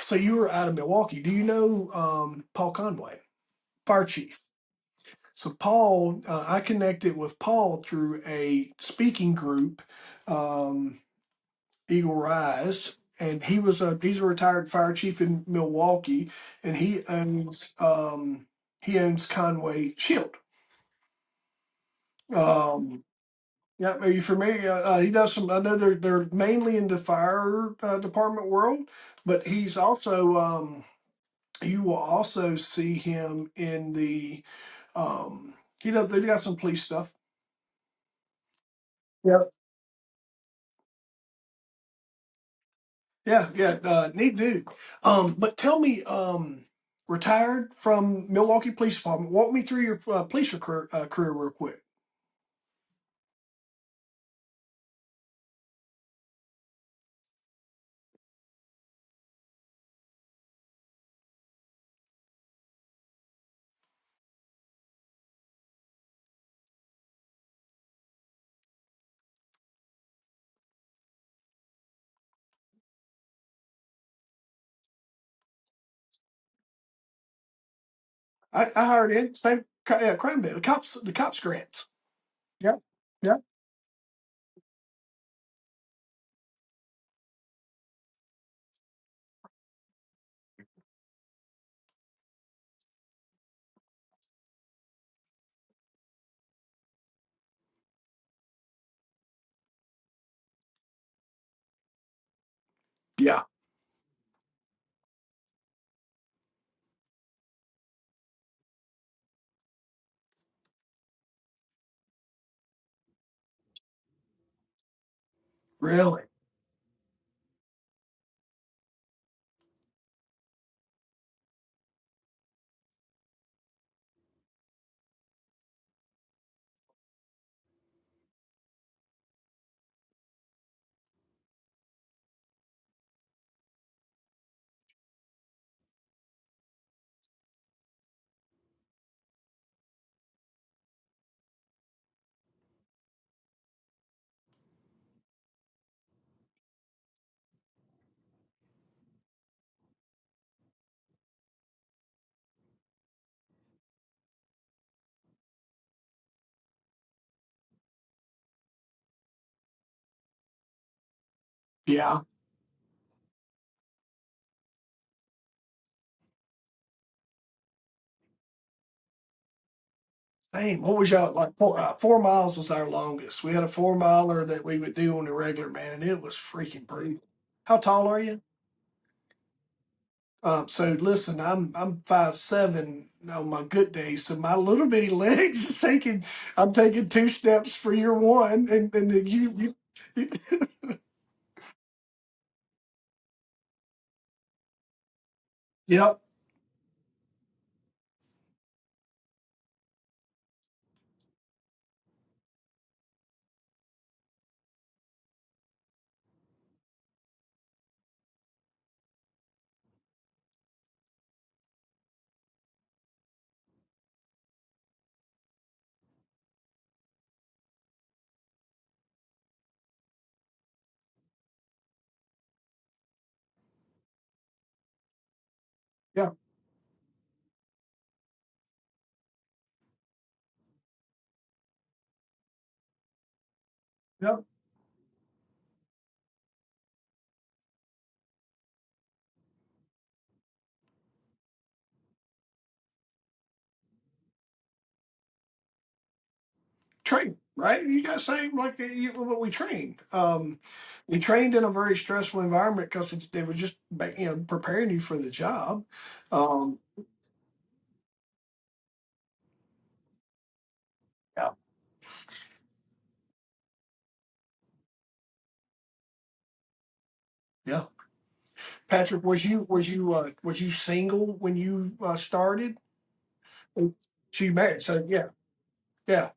So you were out of Milwaukee. Do you know Paul Conway, fire chief? So Paul, I connected with Paul through a speaking group, um, Eagle Rise, and he's a retired fire chief in Milwaukee, and he owns Conway Shield. Um, yeah, are you familiar? He does some. I know they're mainly in the fire department world, but he's also you will also see him in the they've got some police stuff. Yep. Yeah, neat dude. But tell me, retired from Milwaukee Police Department. Walk me through your police career real quick. I hired in same crime bit. The cops grants. Yep. Yep. Yeah. Really. Yeah. Dang, what was y'all like? 4 miles was our longest. We had a 4 miler that we would do on the regular, man, and it was freaking brutal. How tall are you? So listen, I'm 5'7" on my good days, so my little bitty legs is taking. I'm taking 2 steps for your one, and then you yep, yep, yep. Train, right? You got same like what we trained. We trained in a very stressful environment because they were just preparing you for the job. Um, yeah, yeah. Patrick, was you single when you started? So you married? So yeah, yeah.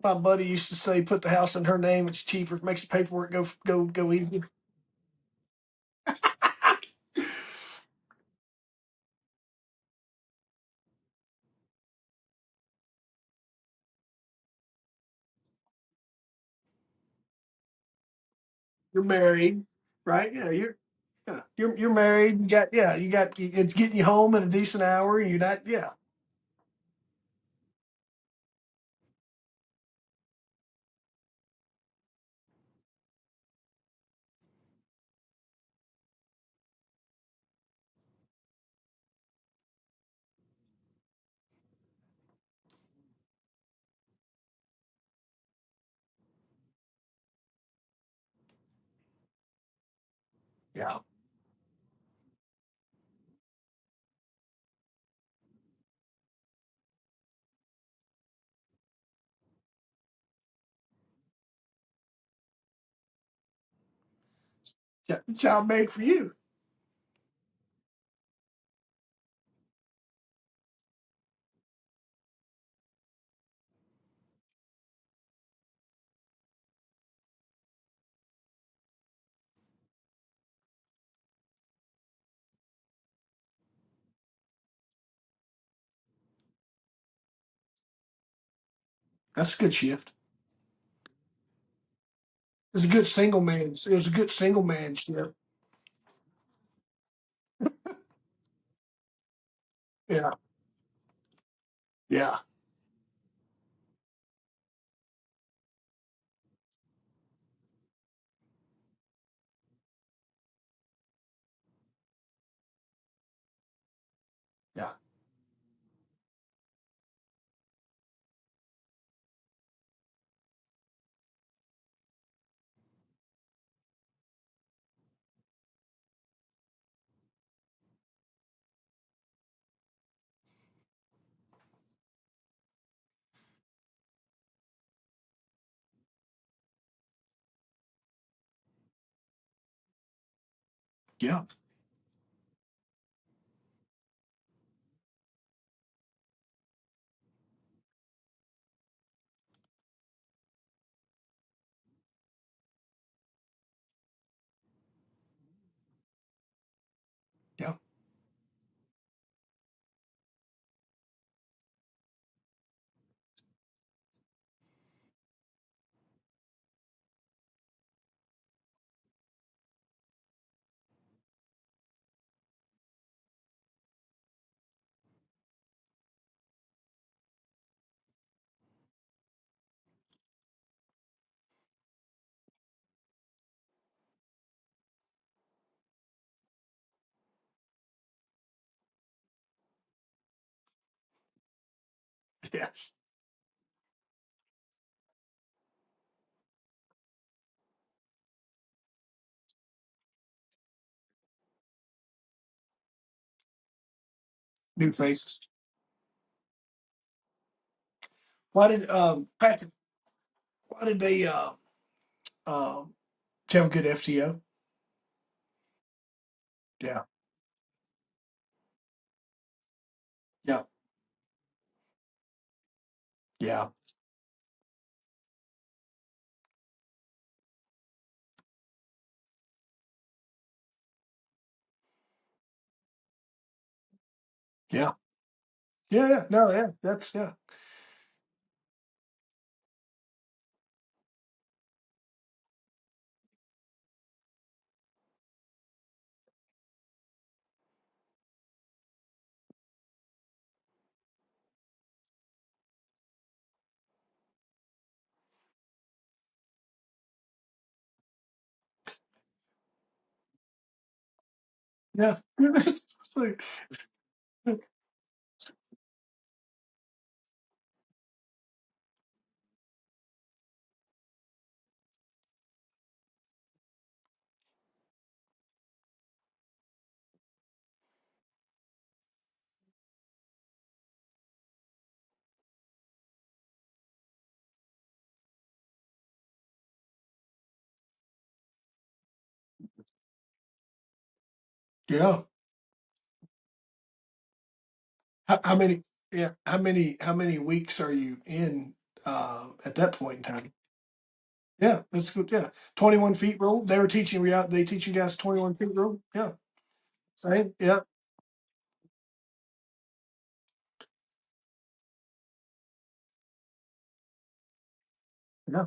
My buddy used to say, "Put the house in her name. It's cheaper. It makes the paperwork go easy." You're married, right? You're married. You got it's getting you home in a decent hour. You're not yeah. Child made for you. That's a good shift. It's a good single man. It was a good single man shift. Yeah, yeah, yeah, yeah, yeah, yes. New faces. Why did Patrick? Why did they um have a good FTO? Yeah, yeah, yeah, yeah, yeah. No, yeah, that's yeah, yeah. So, yeah. How many? Yeah, how many weeks are you in at that point in time? Yeah, that's good. Yeah, 21 feet rule. They were teaching you out. They teach you guys 21 feet rule. Yeah, same. Yeah, yeah,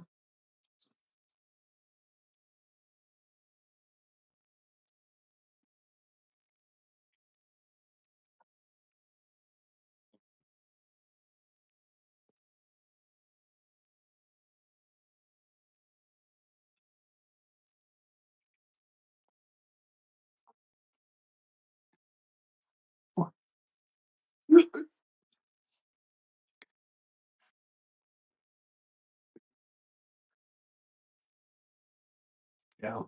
Yeah.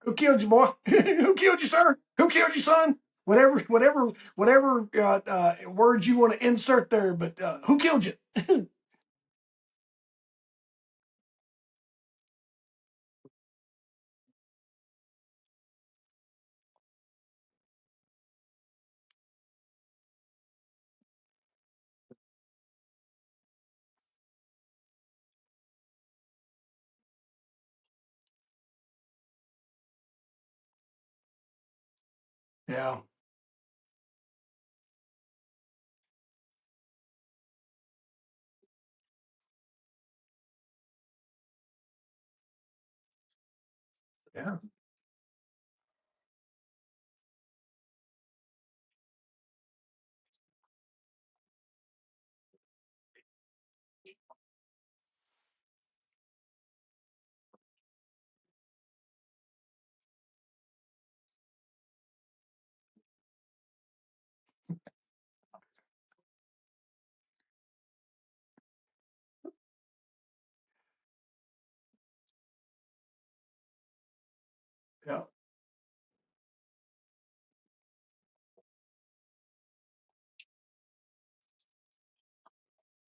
Who killed you, boy? Who killed you, sir? Who killed you, son? Whatever words you want to insert there, but who killed you? Yeah, yeah, yeah,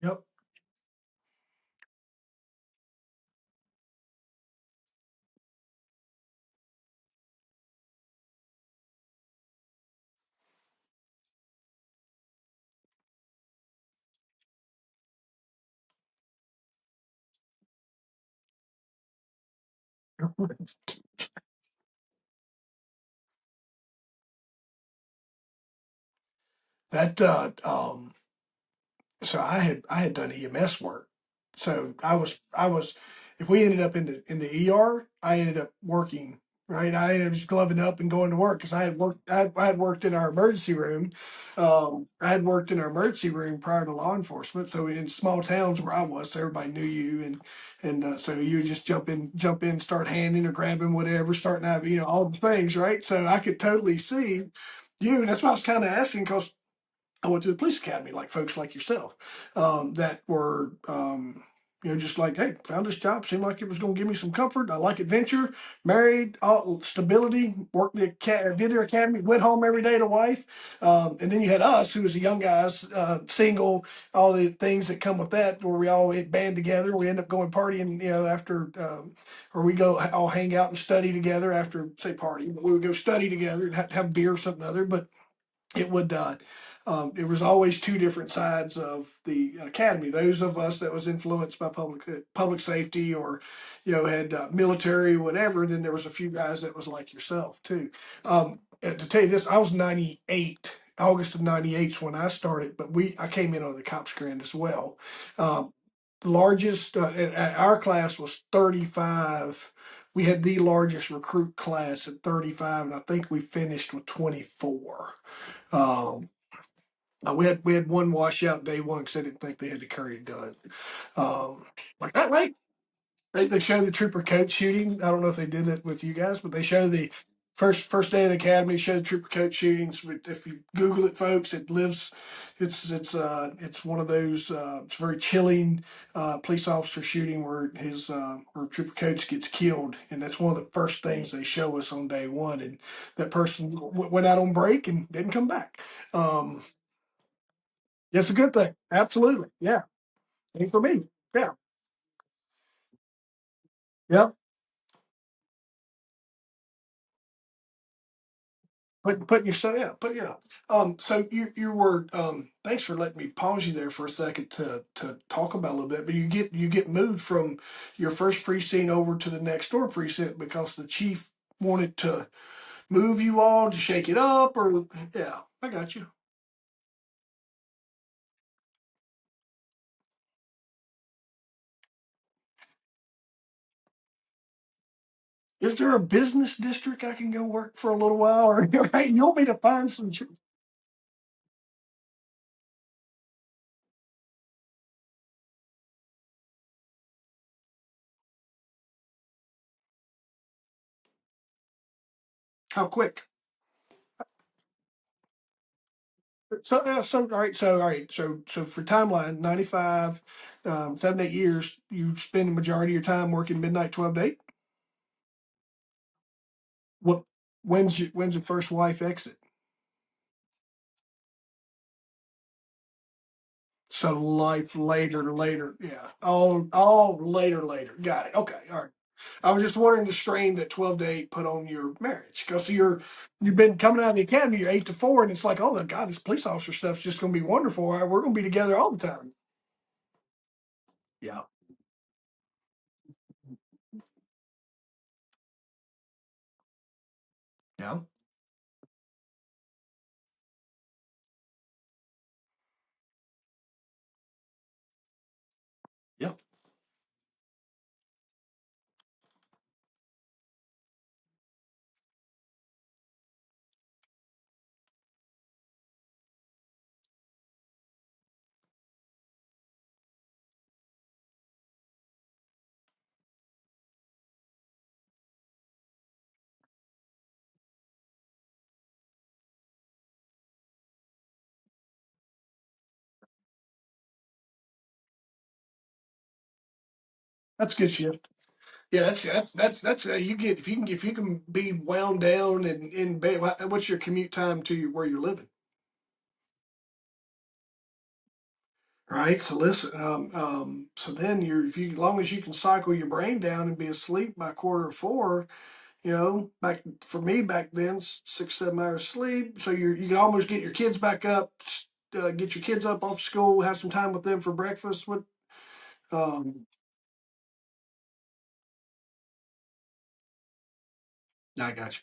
yep. That so I had done EMS work. So I was if we ended up in the ER, I ended up working, right. I ended up just gloving up and going to work because I had worked in our emergency room. I had worked in our emergency room prior to law enforcement. So in small towns where I was, so everybody knew you, and so you would just jump in, start handing or grabbing whatever, starting out, all the things, right. So I could totally see you. And that's why I was kind of asking because I went to the police academy, like folks like yourself, that were, just like, hey, found this job, seemed like it was going to give me some comfort. I like adventure, married, all, stability, worked did their academy, went home every day to wife. And then you had us, who was the young guys, single, all the things that come with that, where we all band together. We end up going partying, after, or we go all hang out and study together after, say, party, but we would go study together and have beer or something or other. But it would it was always two different sides of the academy. Those of us that was influenced by public safety, or had military, whatever. Then there was a few guys that was like yourself too. To tell you this, I was 98. August of 98 is when I started, but I came in on the cops grant as well. The largest our class was 35. We had the largest recruit class at 35, and I think we finished with 24. um, we had one washout day one because they didn't think they had to carry a gun. Like that, right? They show the trooper coach shooting. I don't know if they did it with you guys, but they show the first day of the academy. Show the trooper coach shootings. If you Google it, folks, it lives. It's one of those. It's very chilling. Police officer shooting where where trooper coach gets killed, and that's one of the first things they show us on day one. And that person went out on break and didn't come back. Um, it's a good thing. Absolutely, yeah. And for me, yeah, yep. Putting yourself, yeah, yeah. So you were, thanks for letting me pause you there for a second to talk about a little bit. But you get moved from your first precinct over to the next door precinct because the chief wanted to move you all to shake it up, or yeah, I got you. Is there a business district I can go work for a little while, or right, you want me to find some? How quick? All right, so for timeline, 95, 7, 8 years, you spend the majority of your time working midnight 12 to 8. What? When's your first wife exit? So life later, yeah, all later. Got it. Okay, all right. I was just wondering the strain that 12 to 8 put on your marriage, because you've been coming out of the academy, you're 8 to 4, and it's like, oh, God, this police officer stuff's just going to be wonderful. All right, we're going to be together all the time. Yeah, yeah, yeah. That's good shift. Yeah, that's you get, if you can be wound down and in bed. What's your commute time to where you're living? Right. So listen, so then if you, as long as you can cycle your brain down and be asleep by quarter of 4, back for me back then, 6, 7 hours sleep. So you can almost get your kids back up, get your kids up off school, have some time with them for breakfast. Um, I got you.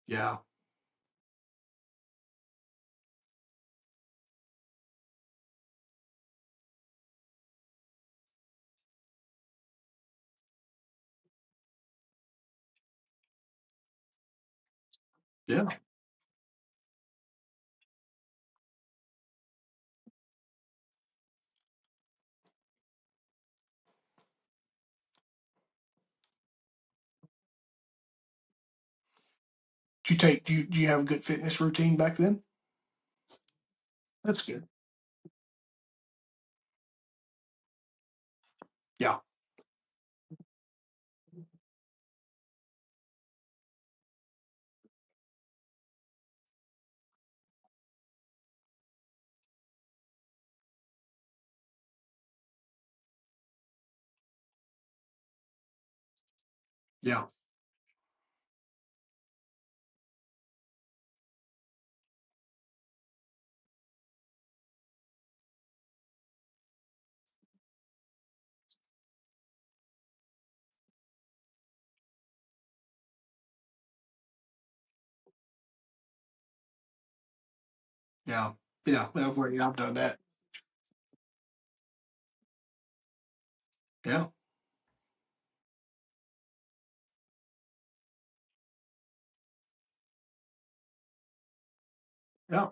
Yeah, yeah, do you have a good fitness routine back then? That's good. Yeah, yeah, yeah, yeah. I've done that. Yeah, yeah,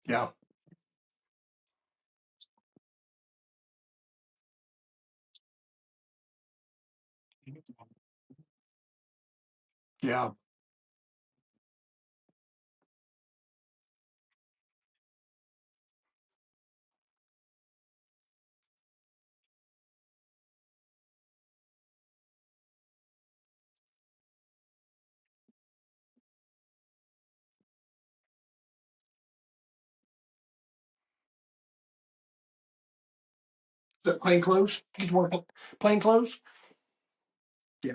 yeah, yeah, Is that plain clothes? You wear plain clothes? Yeah,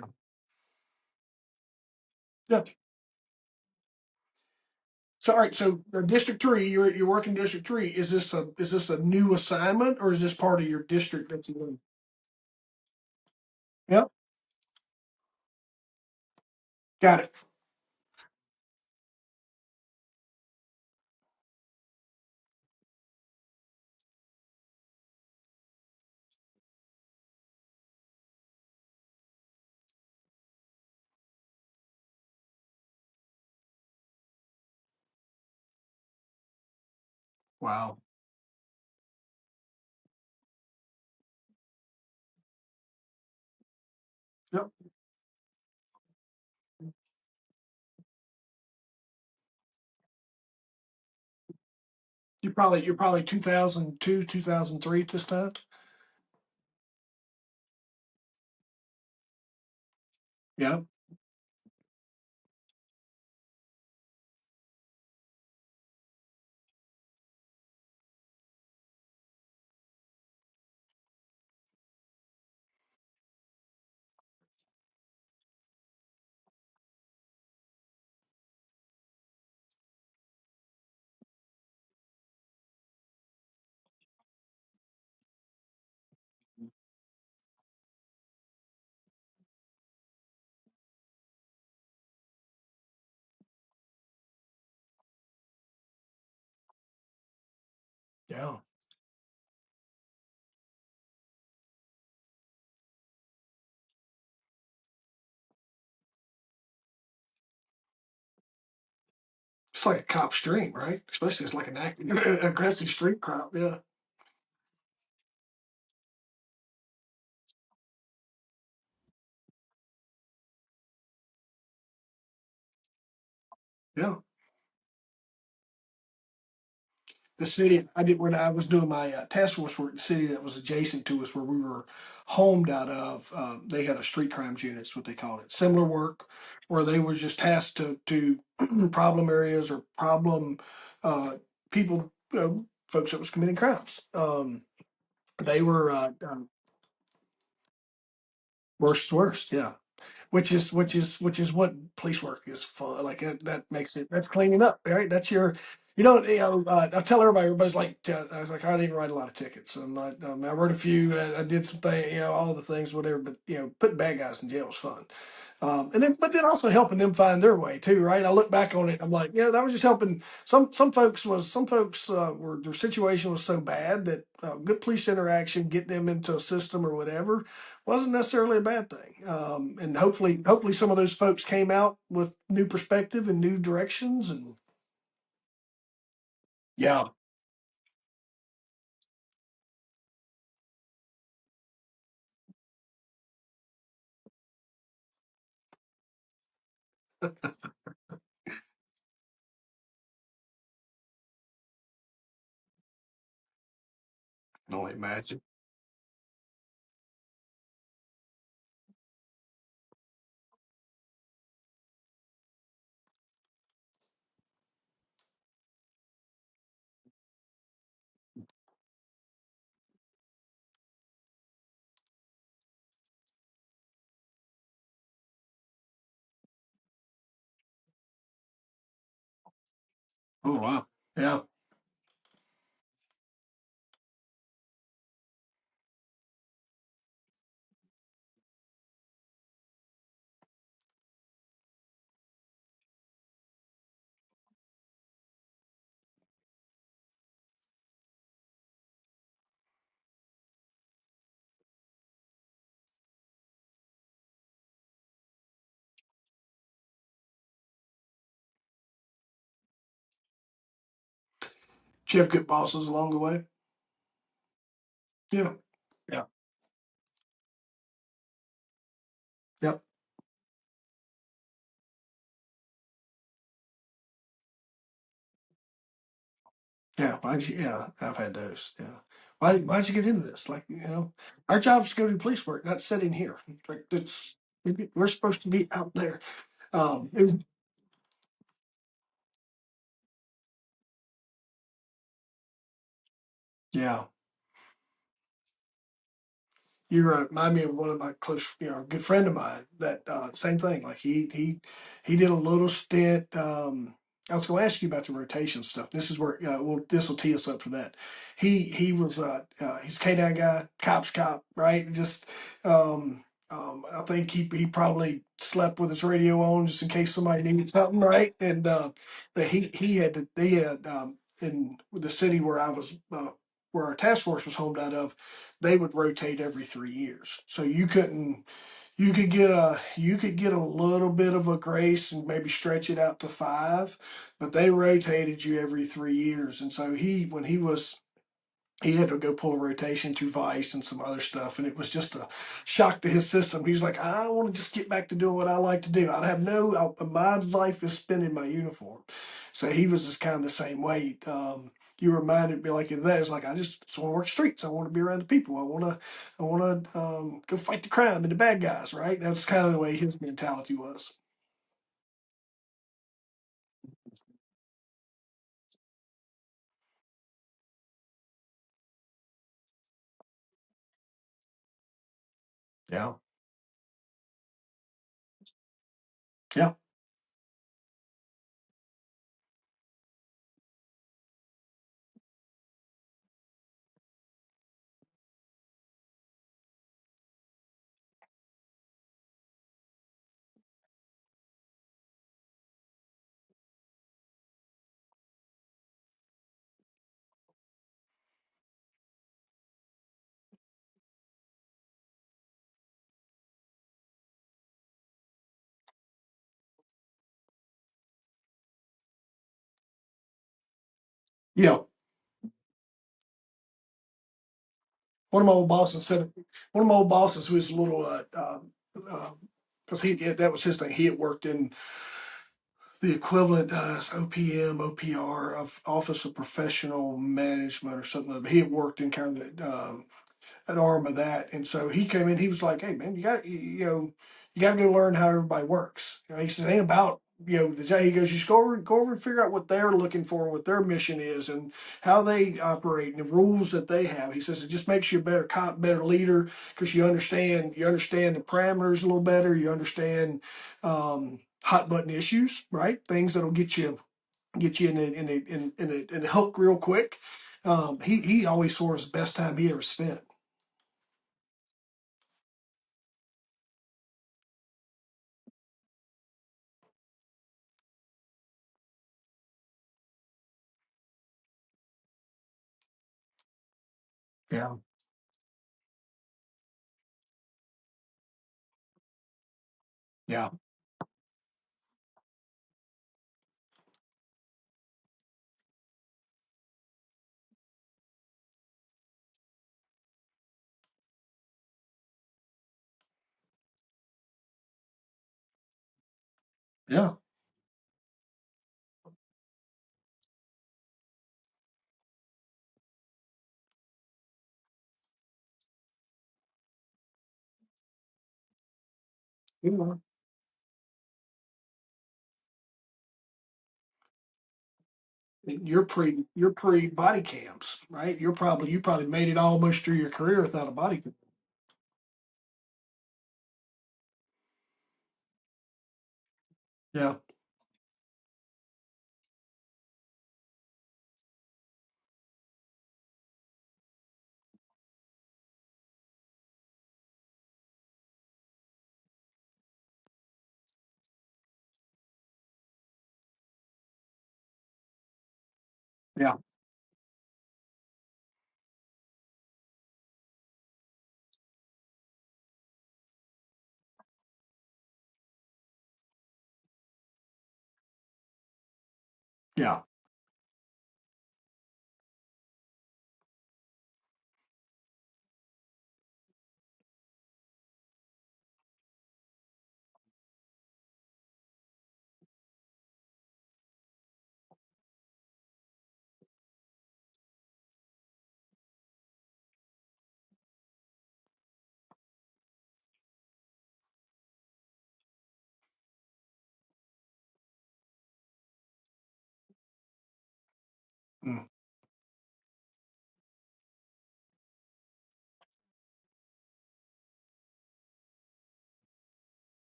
Yeah. So, all right. So, District Three, you're working District Three. Is this a new assignment, or is this part of your district that's in? Yep. Got it. Wow. Yep. You're probably 2002, 2003 at this time. Yeah. Yeah. It's like a cop stream, right? Especially it's like an active, aggressive street cop. Yeah. Yeah. The city I did when I was doing my task force work, the city that was adjacent to us where we were homed out of, they had a street crimes unit, is what they called it. Similar work where they were just tasked to problem areas or problem uh, people, folks that was committing crimes. They were worst, yeah. Which is what police work is for. Like that makes it, that's cleaning up, right? That's your, I tell everybody, everybody's like, I was like, I didn't write a lot of tickets. I'm not, I wrote a few, I did some things, all the things, whatever. But putting bad guys in jail was fun. But then also helping them find their way too, right? I look back on it, I'm like, yeah, that was just helping. Some folks were, their situation was so bad that good police interaction, get them into a system or whatever, wasn't necessarily a bad thing. And hopefully some of those folks came out with new perspective and new directions. And yeah, no imagine. Oh wow, yeah. Did you have good bosses along the way? Yeah, yeah, yep, yeah. Yeah, I've had those. Yeah. Why'd you get into this? Like, our job is to go do police work, not sit in here. Like that's we're supposed to be out there. It was, yeah. You remind me of one of my close, good friend of mine. That same thing. Like he did a little stint. I was going to ask you about the rotation stuff. This is where this will tee us up for that. He was he's a K-9 guy, cop's cop, right? Just I think he probably slept with his radio on just in case somebody needed something, right? And but he had to, they had in the city where I was where our task force was homed out of, they would rotate every 3 years. So you could get a little bit of a grace and maybe stretch it out to five, but they rotated you every 3 years. And so he had to go pull a rotation through Vice and some other stuff, and it was just a shock to his system. He was like, I want to just get back to doing what I like to do. I have no, my life is spent in my uniform. So he was just kind of the same way. You reminded me like of that. It's like I just want to work streets. I want to be around the people. I want to go fight the crime and the bad guys. Right. That's kind of the way his mentality was. Yeah. Yeah. Yeah. One of my old bosses said, one of my old bosses was a little, because that was his thing. He had worked in the equivalent OPM, OPR of Office of Professional Management or something. He had worked in kind of an arm of that, and so he came in. He was like, "Hey, man, you got to go learn how everybody works." He says, "It ain't about the job." He goes, "You just go over and figure out what they're looking for and what their mission is and how they operate and the rules that they have." He says it just makes you a better cop, better leader because you understand the parameters a little better. You understand hot button issues, right? Things that'll get you in a hook real quick. He always swore it was the best time he ever spent. Yeah, yeah, yeah, yeah. You're pre body cams, right? You probably made it almost through your career without a body cam. Yeah, yeah, yeah,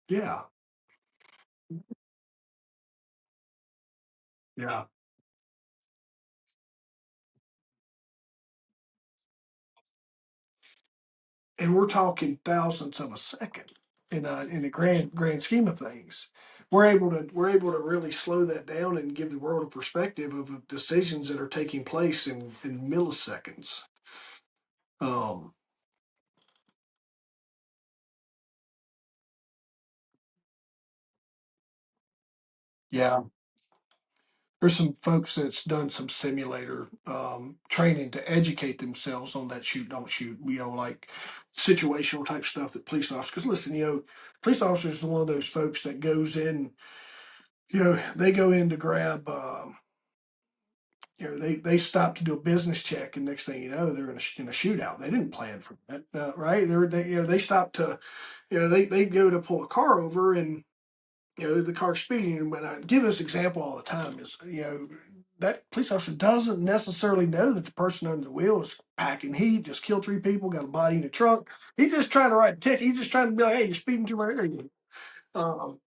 Yeah. Yeah. And we're talking thousandths of a second in the grand scheme of things. We're able to really slow that down and give the world a perspective of decisions that are taking place in milliseconds. Um, yeah, there's some folks that's done some simulator training to educate themselves on that shoot don't shoot, like situational type stuff that police officers. Because listen, police officers are one of those folks that goes in. They go in to grab. They stop to do a business check, and next thing you know, they're in a shootout. They didn't plan for that, right? They stop to, they go to pull a car over, and the car's speeding. And when I give this example all the time, is that police officer doesn't necessarily know that the person under the wheel is packing heat, just killed three people, got a body in the trunk. He's just trying to write a ticket. He's just trying to be like, hey, you're speeding through my area. Um,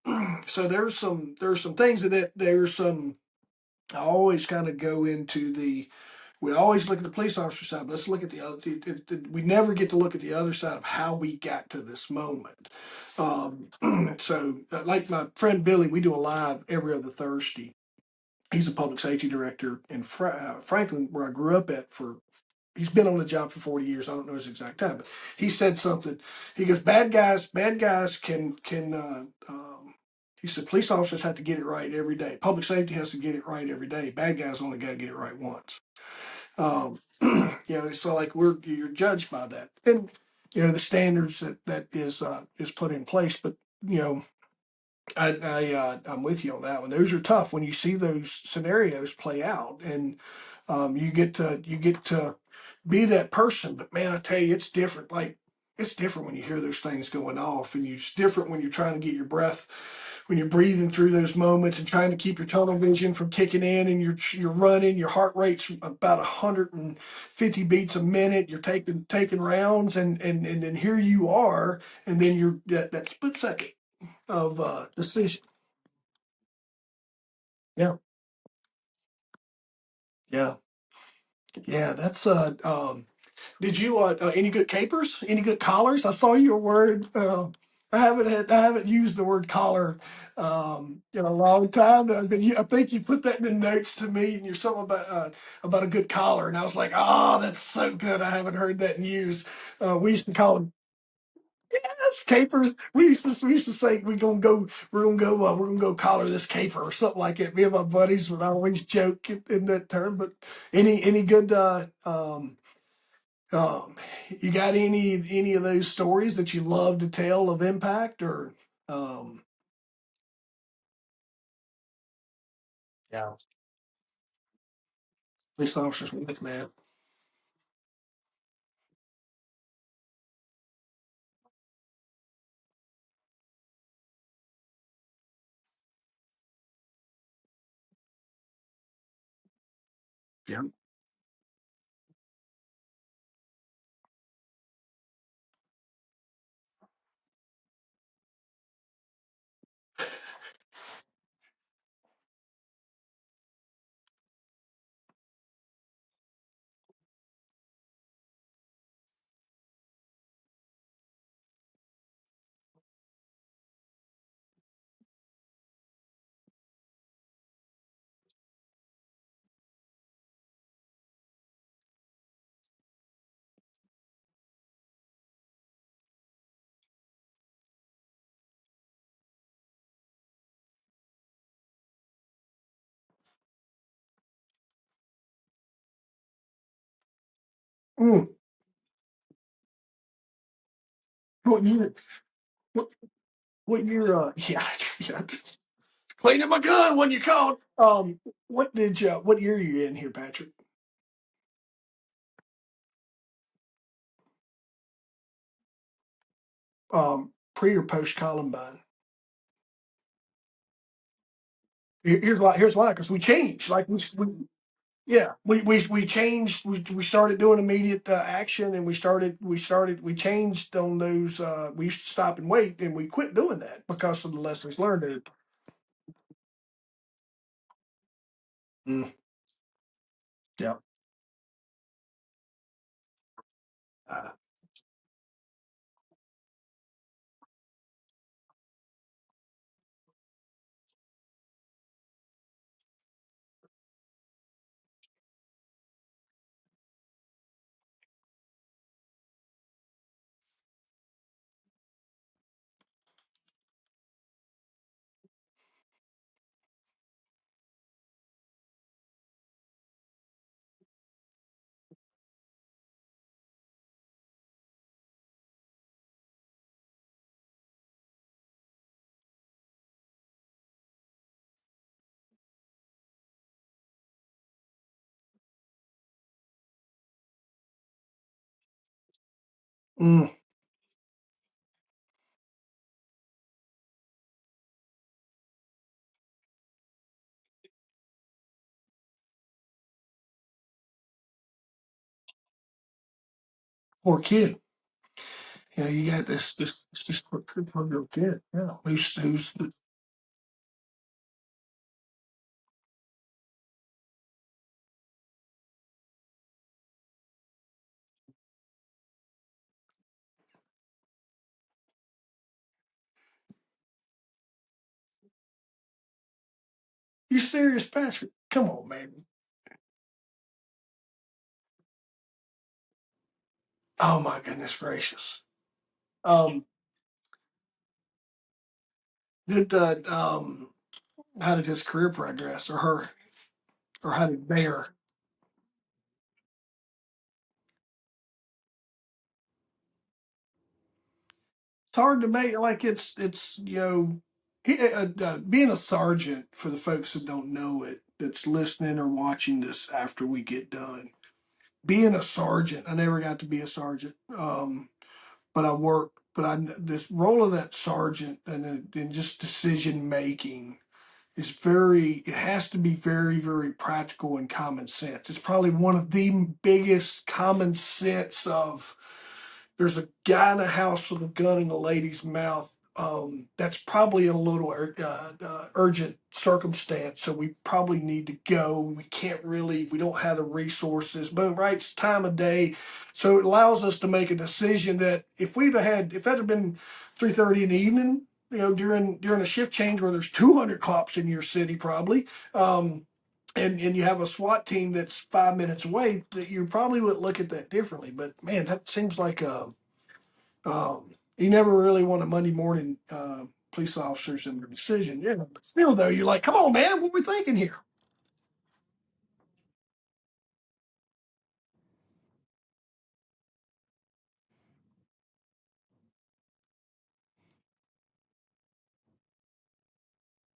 so there's some things there's some. I always kind of go into we always look at the police officer side, but let's look at the other. We never get to look at the other side of how we got to this moment. Like my friend Billy, we do a live every other Thursday. He's a public safety director in Franklin, where I grew up at. He's been on the job for 40 years. I don't know his exact time, but he said something. He goes, bad guys can. He said police officers have to get it right every day. Public safety has to get it right every day. Bad guys only got to get it right once. Um, so like you're judged by that, and the standards that is put in place. But you know, I'm with you on that one. Those are tough when you see those scenarios play out, and you get to be that person. But man, I tell you, it's different. Like it's different when you hear those things going off, and it's different when you're trying to get your breath, when you're breathing through those moments and trying to keep your tunnel vision from kicking in, and you're running. Your heart rate's about 150 beats a minute. You're taking rounds, and then here you are, and then you're that split second of decision. Yeah, yeah, yeah. That's Did you any good capers? Any good collars? I saw your word. I haven't used the word collar in a long time. I think you put that in the notes to me, and you're something about a good collar, and I was like, oh, that's so good. I haven't heard that in use. We used to call them capers. We used to say we're gonna go collar this caper or something like that. Me and my buddies would always joke in that term. But any good um you got any of those stories that you love to tell of impact or um yeah, police officers life, man. Yeah. Mm. what year what, what year yeah, yeah, cleaning my gun when you called. What year are you in here, Patrick? Pre or post Columbine? Here's why. Here's why. Because we changed. Like we Yeah, we changed. We started doing immediate action, and we changed on those. We used to stop and wait, and we quit doing that because of the lessons learned. Mm, yeah. Uh, mm, poor kid. You know, you got this poor little kid. Yeah, who's you serious, Patrick? Come on, man. Oh my goodness gracious. Um, did the how did his career progress, or her, or how did their? It's hard to make like it's being a sergeant for the folks that don't know it, that's listening or watching this after we get done. Being a sergeant, I never got to be a sergeant, but I worked. But I this role of that sergeant and just decision making is very. It has to be very very practical and common sense. It's probably one of the biggest common sense of there's a guy in a house with a gun in a lady's mouth. That's probably a little urgent circumstance, so we probably need to go. We can't really, we don't have the resources. Boom, right? It's time of day, so it allows us to make a decision that if that had been 3:30 in the evening, during a shift change where there's 200 cops in your city, probably. And you have a SWAT team that's 5 minutes away, that you probably would look at that differently. But man, that seems like you never really want a Monday morning police officers in their decision. Yeah, but still though, you're like, come on, man, what we thinking here?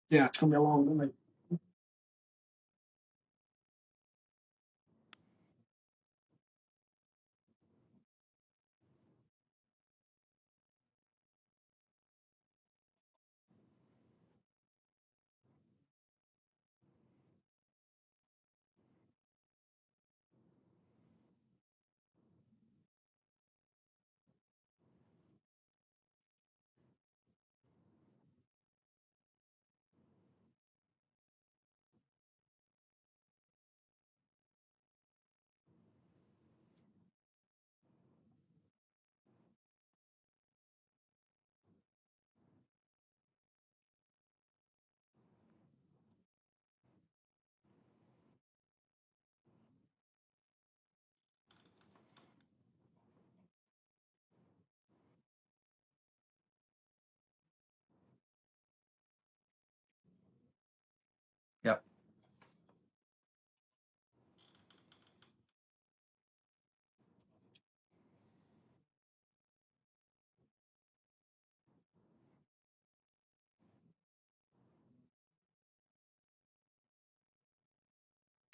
Yeah, it's gonna be a long night. Yeah,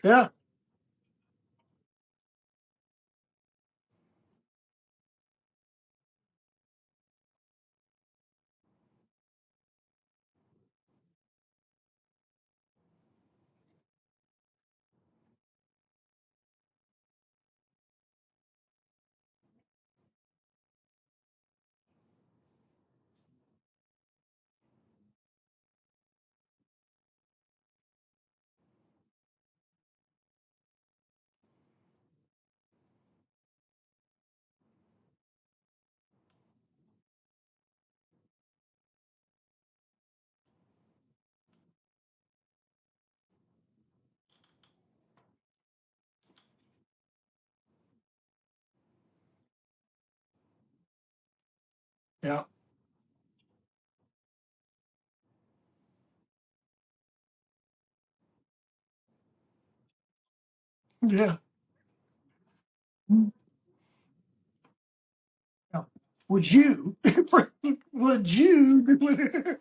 yeah, Yeah. Yeah. Yeah. Would you? Would you?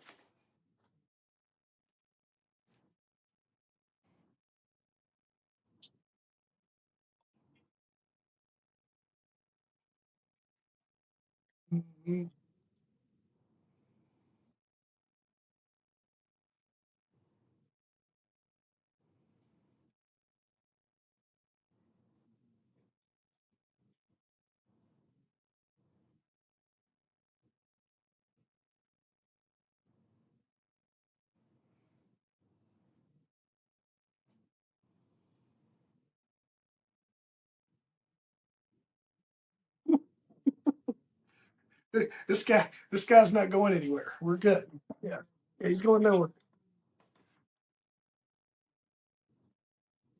This guy's not going anywhere. We're good. Yeah. Yeah, he's going nowhere.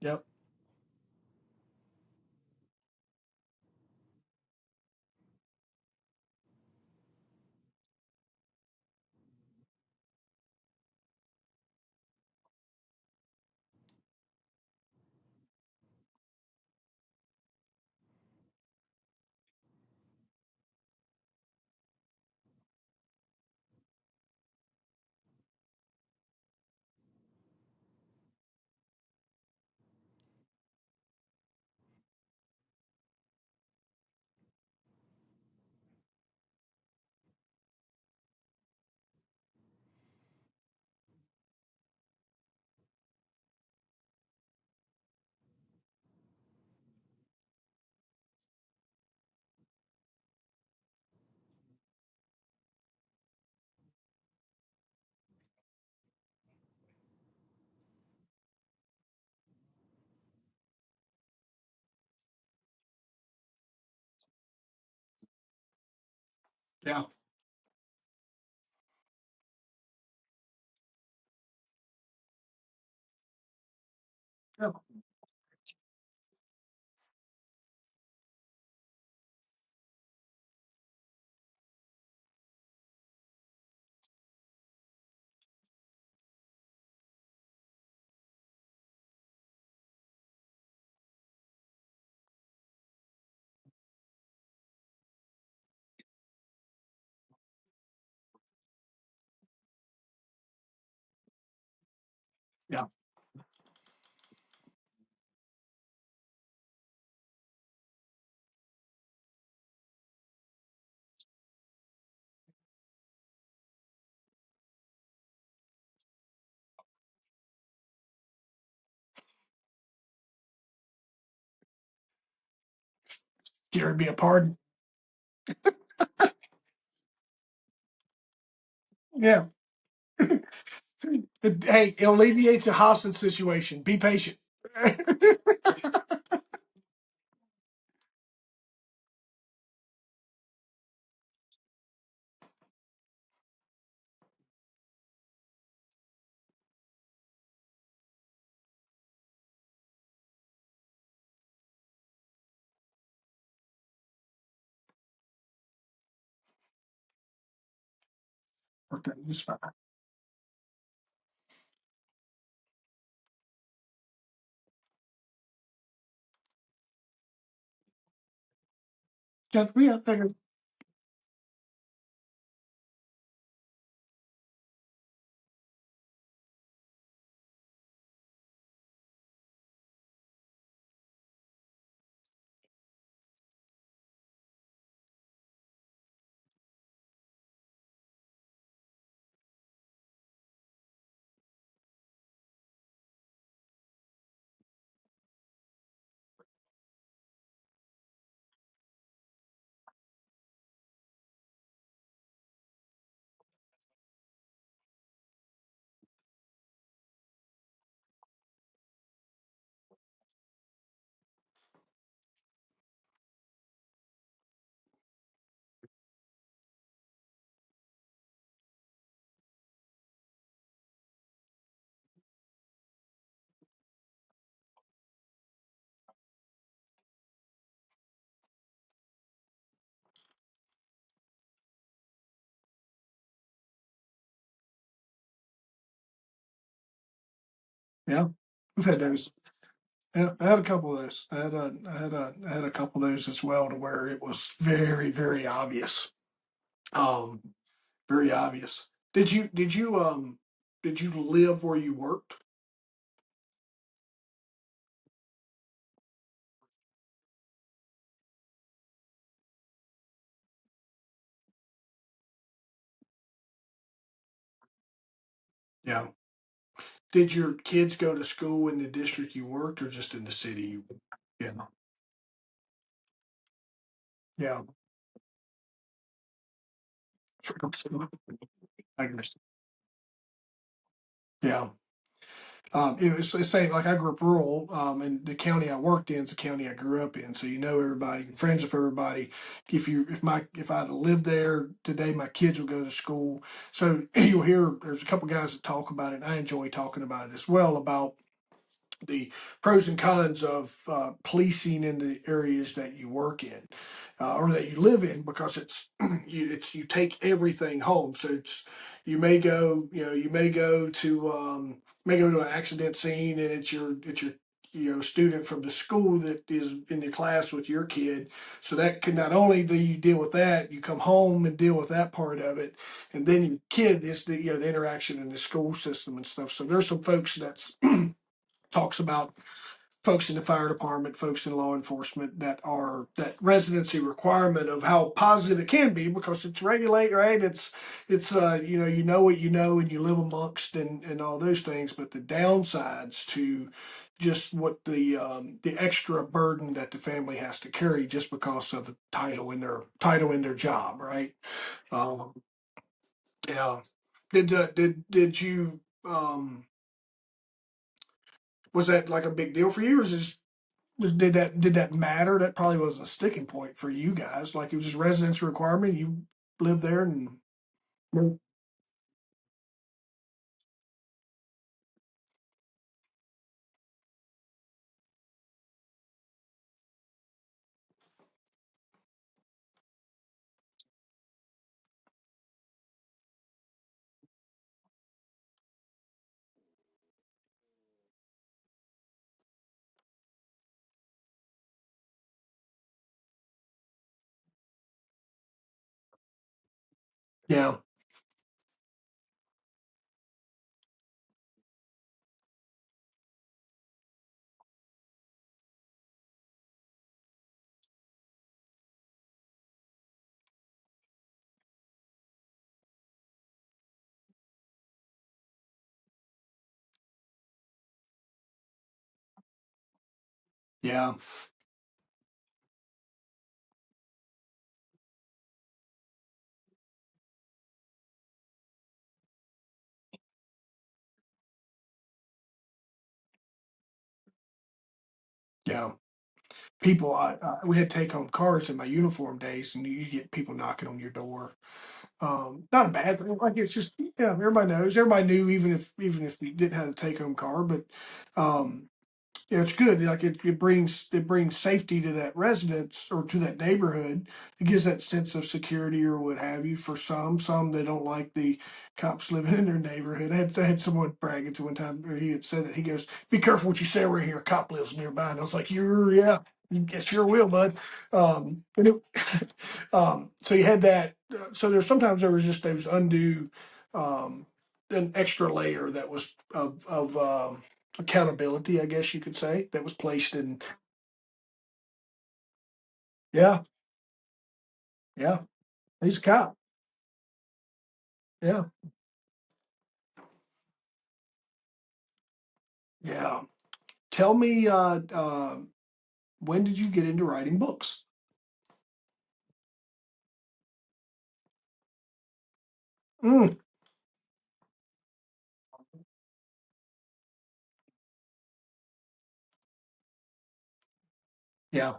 Yep. Yeah. Yeah. Yeah. Gary be a pardon. Yeah. Hey, it alleviates a hostage situation. Be patient. Okay, it's fine. Yeah, yeah, Yeah, we've had those. Yeah, I had a couple of those. I had a couple of those as well, to where it was very, very obvious. Um, Very obvious. Did you live where you worked? Yeah. Did your kids go to school in the district you worked, or just in the city? Yeah. Yeah. I guess. Yeah. It was the same. Like, I grew up rural, and the county I worked in is the county I grew up in. So you know everybody, you're friends with everybody. If I had lived there today, my kids would go to school. So you'll hear there's a couple guys that talk about it, and I enjoy talking about it as well, about the pros and cons of policing in the areas that you work in, or that you live in, because you take everything home. So you may go to an accident scene, and it's your student from the school that is in the class with your kid. So that can, not only do you deal with that, you come home and deal with that part of it, and then your kid is the interaction in the school system and stuff. So there's some folks that's talks about folks in the fire department, folks in law enforcement, that residency requirement, of how positive it can be, because it's regulate, right? It's you know what you know, and you live amongst, and all those things. But the downsides to just what the extra burden that the family has to carry, just because of the title in their job, right? Um, yeah. Did you was that like a big deal for you, or is this did that matter? That probably was a sticking point for you guys. Like, it was just residence requirement. You lived there, and yeah, yeah, yeah. People, we had take home cars in my uniform days, and you get people knocking on your door. Not a bad thing. Like, it's just, yeah, everybody knows. Everybody knew, even if you didn't have a take home car. But um, yeah, it's good. Like, it brings safety to that residence, or to that neighborhood. It gives that sense of security, or what have you. For some they don't like the cops living in their neighborhood. I had someone bragging to one time, or he had said that, he goes, "Be careful what you say around here. A cop lives nearby." And I was like, Yeah, you sure will, bud." And so you had that. So sometimes there was just those undue, um, an extra layer that was of accountability, I guess you could say, that was placed in. Yeah, yeah, he's a cop. Yeah, yeah. Tell me, when did you get into writing books? Mm, yeah,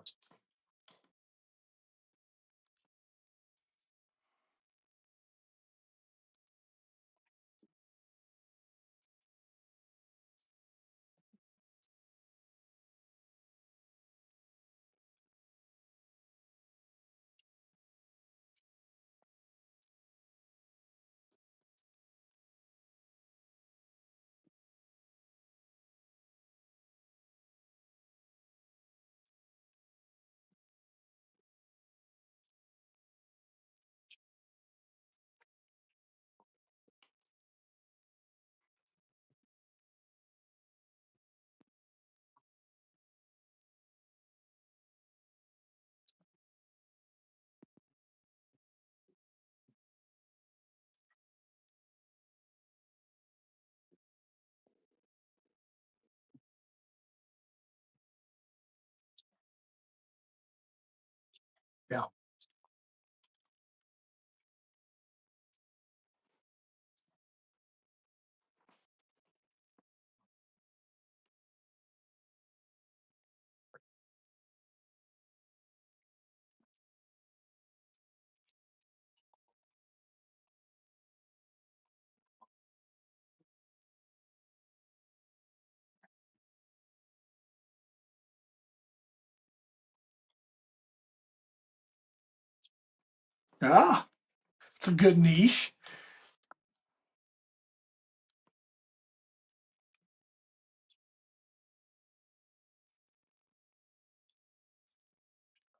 Yeah. Ah, it's a good niche.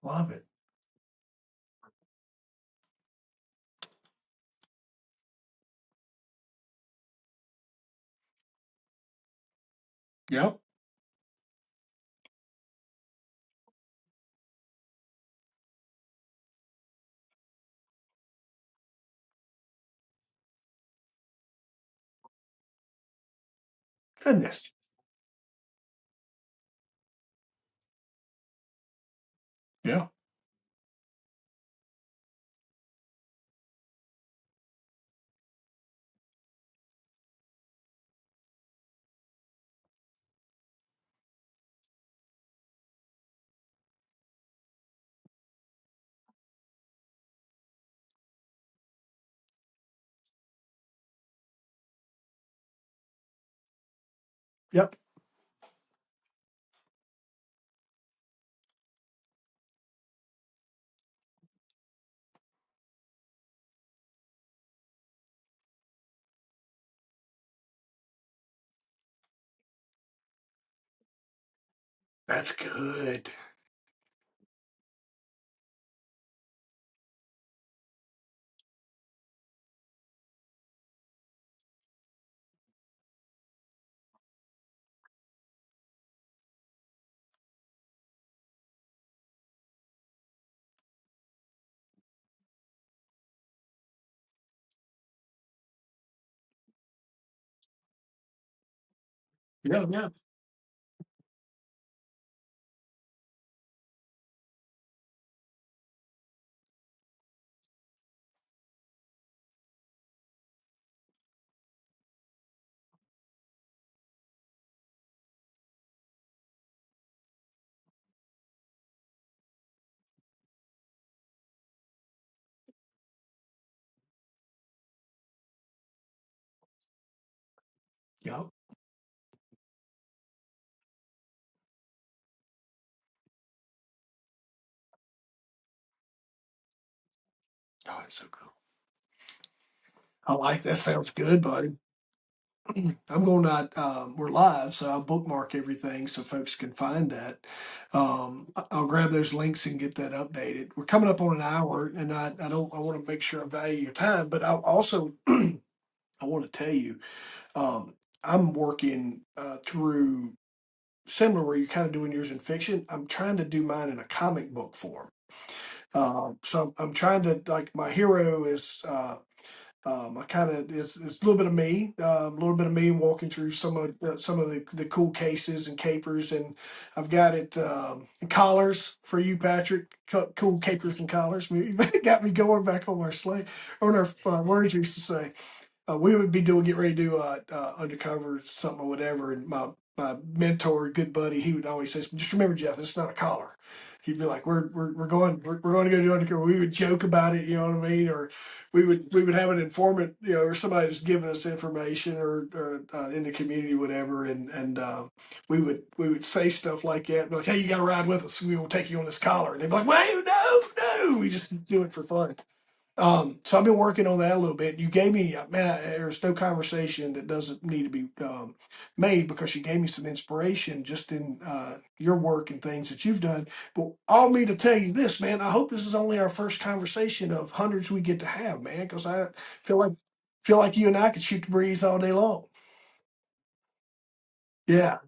Love it. Yep. Goodness. Yeah. Yep. That's good. Yeah. Yeah. Yep. Oh, that's so cool. I like that. Sounds good, buddy. I'm going to, we're live, so I'll bookmark everything so folks can find that. I'll grab those links and get that updated. We're coming up on an hour, and I want to make sure I value your time, but I also, I want to tell you, um, I'm working through similar where you're kind of doing yours in fiction. I'm trying to do mine in a comic book form. So I'm trying to, like, my hero is, I kind of it's a little bit of me, a little bit of me walking through some of the cool cases and capers, and I've got it in collars for you, Patrick. Cool capers and collars. You got me going back on our sleigh, on our words we used to say. We would be doing get ready to do undercover something or whatever, and my mentor, good buddy, he would always say, "Just remember, Jeff, this is not a collar." He'd be like, we're going to go do undercover." We would joke about it, you know what I mean, or we would have an informant, you know, or somebody that's giving us information or in the community, whatever, and we would say stuff like that, like, "Hey, you got to ride with us. We will take you on this collar," and they'd be like, "Wait, no, no." We just do it for fun. So I've been working on that a little bit. You gave me, man, there's no conversation that doesn't need to be made because you gave me some inspiration just in your work and things that you've done. But all me to tell you this, man, I hope this is only our first conversation of hundreds we get to have, man, because I feel like feel like you and I could shoot the breeze all day long. Yeah.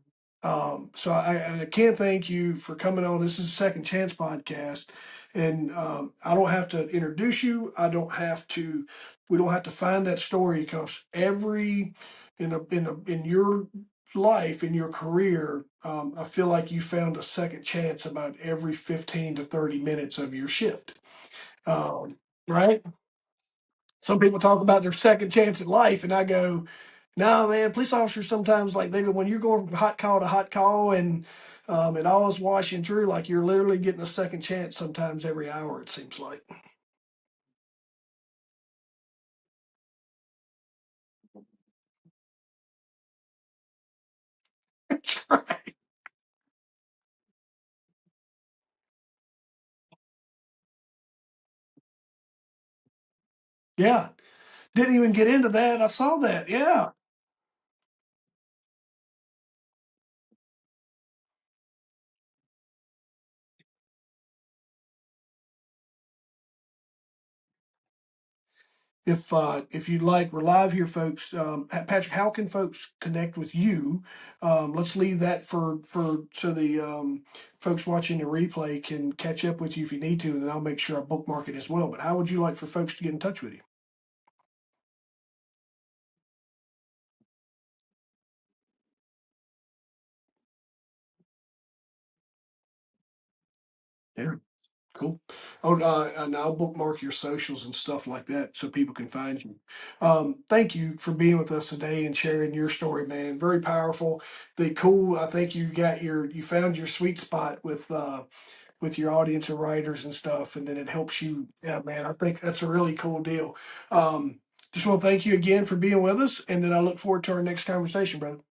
So I can't thank you for coming on. This is a Second Chance podcast, and I don't have to introduce you. I don't have to. We don't have to find that story because every in your life, in your career, I feel like you found a second chance about every 15 to 30 minutes of your shift. Right? Some people talk about their second chance at life, and I go, no, man, police officers sometimes, like, they go, when you're going from hot call to hot call, and it all is washing through, like you're literally getting a second chance sometimes every hour, it seems like. Right. Yeah. Didn't even get into that. I saw that. Yeah. If you'd like, we're live here, folks. Patrick, how can folks connect with you? Let's leave that for so the folks watching the replay can catch up with you if you need to, and then I'll make sure I bookmark it as well. But how would you like for folks to get in touch with you? Yeah, cool. Oh, and I'll bookmark your socials and stuff like that so people can find you. Thank you for being with us today and sharing your story, man. Very powerful. I think you found your sweet spot with your audience of writers and stuff, and then it helps you. Yeah, man, I think that's a really cool deal. Just want to thank you again for being with us, and then I look forward to our next conversation, brother.